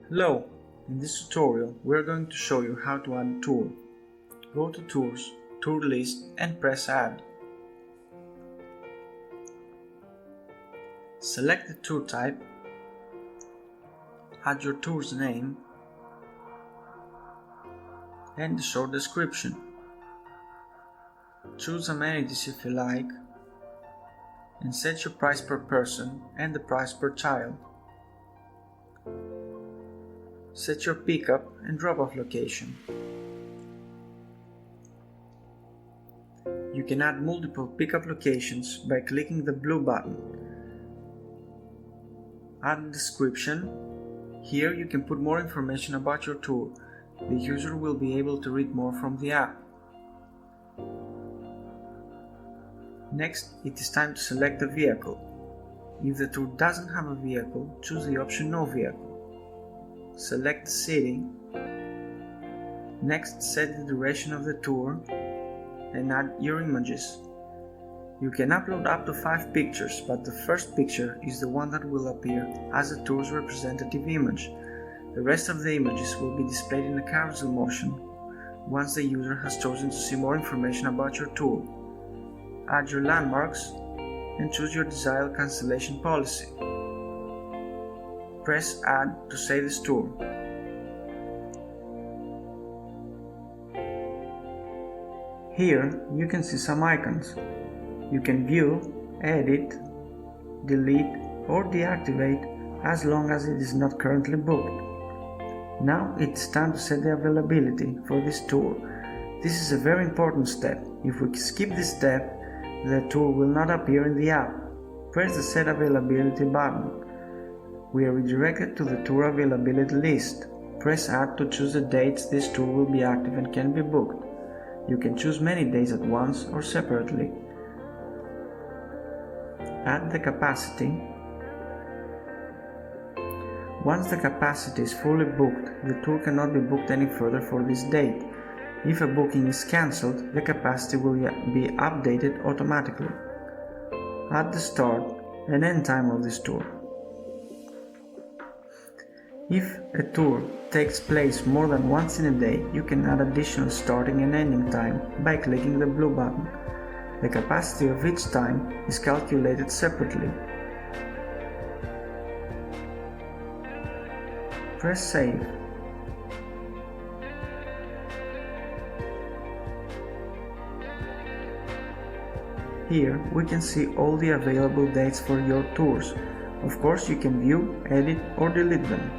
Hello! In this tutorial we are going to show you how to add a tour. Go to Tours, Tour List and press Add. Select the tour type, add your tour's name and a short description. Choose amenities if you like and set your price per person and the price per child. Set your pickup and drop-off location. You can add multiple pickup locations by clicking the blue button. Add a description. Here you can put more information about your tour. The user will be able to read more from the app. Next, it is time to select a vehicle. If the tour doesn't have a vehicle, choose the option No Vehicle. Select the city. Next, set the duration of the tour and add your images. You can upload up to 5 pictures, but the first picture is the one that will appear as the tour's representative image. The rest of the images will be displayed in a carousel motion once the user has chosen to see more information about your tour. Add your landmarks and choose your desired cancellation policy. Press Add to save this tour. Here you can see some icons. You can view, edit, delete or deactivate as long as it is not currently booked. Now it's time to set the availability for this tour. This is a very important step. If we skip this step, the tour will not appear in the app. Press the Set Availability button. We are redirected to the tour availability list. Press Add to choose the dates this tour will be active and can be booked. You can choose many days at once or separately. Add the capacity. Once the capacity is fully booked, the tour cannot be booked any further for this date. If a booking is cancelled, the capacity will be updated automatically. Add the start and end time of this tour. If a tour takes place more than once in a day, you can add additional starting and ending time by clicking the blue button. The capacity of each time is calculated separately. Press Save. Here we can see all the available dates for your tours. Of course, you can view, edit or delete them.